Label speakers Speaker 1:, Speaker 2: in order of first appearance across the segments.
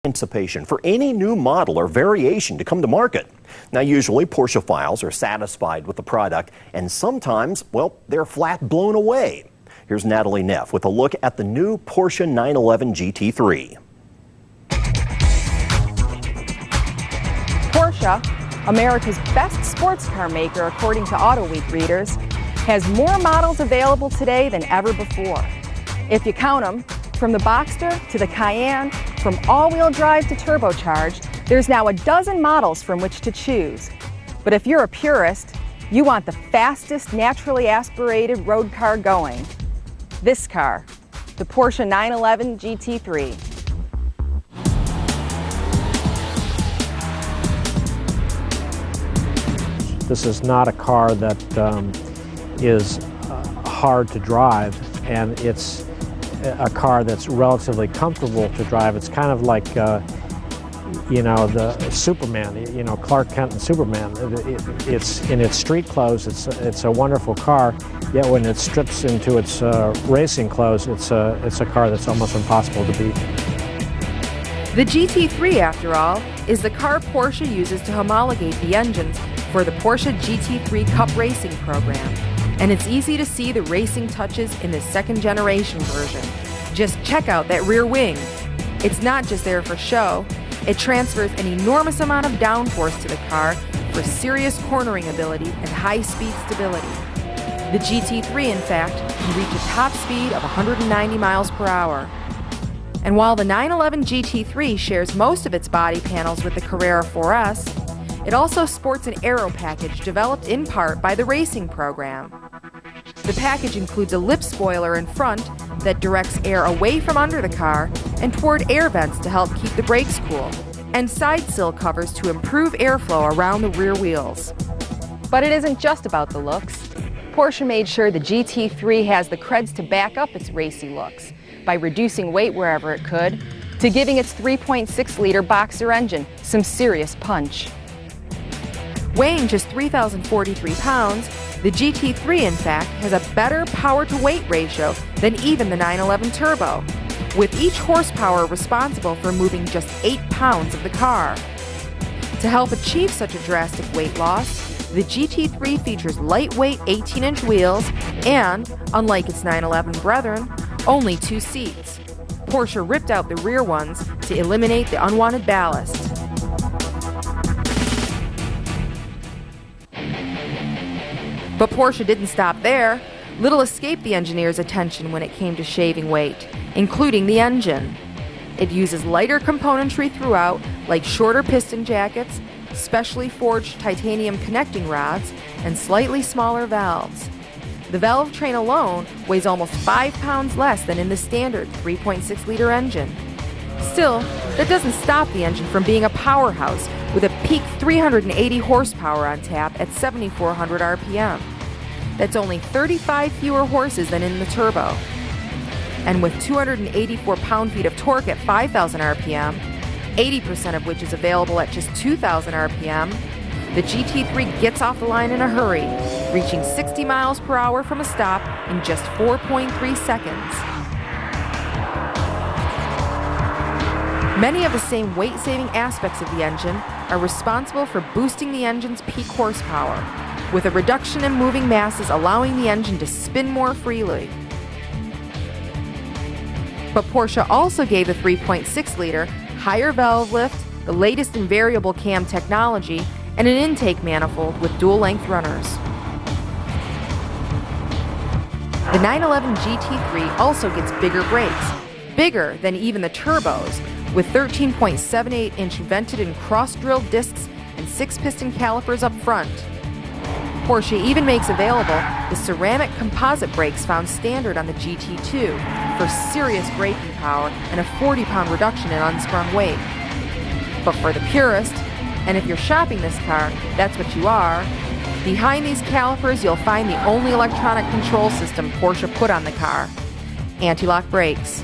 Speaker 1: Anticipation for any new model or variation to come to market. Now, usually Porsche files are satisfied with the product, and sometimes, well, they're flat blown away. Here's Natalie Neff with a look at the new Porsche 911 GT3.
Speaker 2: Porsche, America's best sports car maker according to AutoWeek readers, has more models available today than ever before. If you count them, from the Boxster to the Cayenne, from all-wheel drive to turbocharged, there's now a dozen models from which to choose. But if you're a purist, you want the fastest naturally aspirated road car going. This car, the Porsche 911 GT3.
Speaker 3: This is not a car that is hard to drive, and it's a car that's relatively comfortable to drive. It's kind of like, you know, the Superman, you know, Clark Kent and Superman. It's in its street clothes, it's a wonderful car, yet when it strips into its racing clothes, it's a car that's almost impossible to beat.
Speaker 4: The GT3, after all, is the car Porsche uses to homologate the engines for the Porsche GT3 Cup Racing program. And it's easy to see the racing touches in the second-generation version. Just check out that rear wing. It's not just there for show. It transfers an enormous amount of downforce to the car for serious cornering ability and high-speed stability. The GT3, in fact, can reach a top speed of 190 miles per hour. And while the 911 GT3 shares most of its body panels with the Carrera 4S, it also sports an aero package developed in part by the racing program. The package includes a lip spoiler in front that directs air away from under the car and toward air vents to help keep the brakes cool, and side sill covers to improve airflow around the rear wheels.
Speaker 2: But it isn't just about the looks. Porsche made sure the GT3 has the creds to back up its racy looks by reducing weight wherever it could, to giving its 3.6-liter Boxster engine some serious punch.
Speaker 4: Weighing just 3,043 pounds, the GT3, in fact, has a better power-to-weight ratio than even the 911 Turbo, with each horsepower responsible for moving just 8 pounds of the car. To help achieve such a drastic weight loss, the GT3 features lightweight 18-inch wheels and, unlike its 911 brethren, only 2 seats. Porsche ripped out the rear ones to eliminate the unwanted ballast. But Porsche didn't stop there. Little escaped the engineers' attention when it came to shaving weight, including the engine. It uses lighter componentry throughout, like shorter piston jackets, specially forged titanium connecting rods, and slightly smaller valves. The valve train alone weighs almost 5 pounds less than in the standard 3.6-liter engine. Still, that doesn't stop the engine from being a powerhouse with a peak 380 horsepower on tap at 7,400 RPM. That's only 35 fewer horses than in the Turbo. And with 284 pound-feet of torque at 5,000 RPM, 80% of which is available at just 2,000 RPM, the GT3 gets off the line in a hurry, reaching 60 miles per hour from a stop in just 4.3 seconds. Many of the same weight-saving aspects of the engine are responsible for boosting the engine's peak horsepower, with a reduction in moving masses allowing the engine to spin more freely. But Porsche also gave the 3.6-liter higher valve lift, the latest in variable cam technology, and an intake manifold with dual-length runners. The 911 GT3 also gets bigger brakes, bigger than even the turbos, with 13.78-inch vented and cross-drilled discs and 6-piston calipers up front. Porsche even makes available the ceramic composite brakes found standard on the GT2 for serious braking power and a 40-pound reduction in unsprung weight. But for the purist, and if you're shopping this car, that's what you are, behind these calipers you'll find the only electronic control system Porsche put on the car: anti-lock brakes.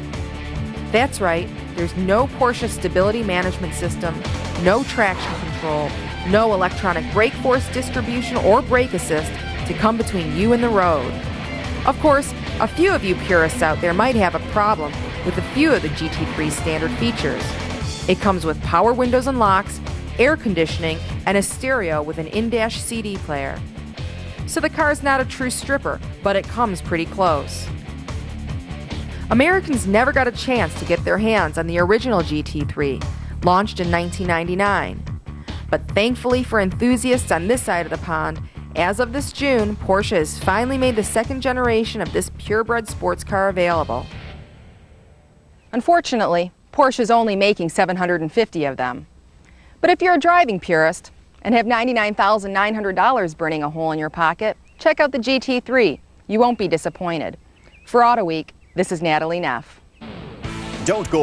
Speaker 4: That's right, there's no Porsche stability management system, no traction control, no electronic brake force distribution or brake assist to come between you and the road. Of course, a few of you purists out there might have a problem with a few of the GT3's standard features. It comes with power windows and locks, air conditioning, and a stereo with an in-dash CD player. So the car's not a true stripper, but it comes pretty close. Americans never got a chance to get their hands on the original GT3, launched in 1999. But thankfully for enthusiasts on this side of the pond, as of this June, Porsche has finally made the second generation of this purebred sports car available.
Speaker 2: Unfortunately, Porsche is only making 750 of them. But if you're a driving purist and have $99,900 burning a hole in your pocket, check out the GT3. You won't be disappointed. For AutoWeek, this is Natalie Neff.
Speaker 1: Don't go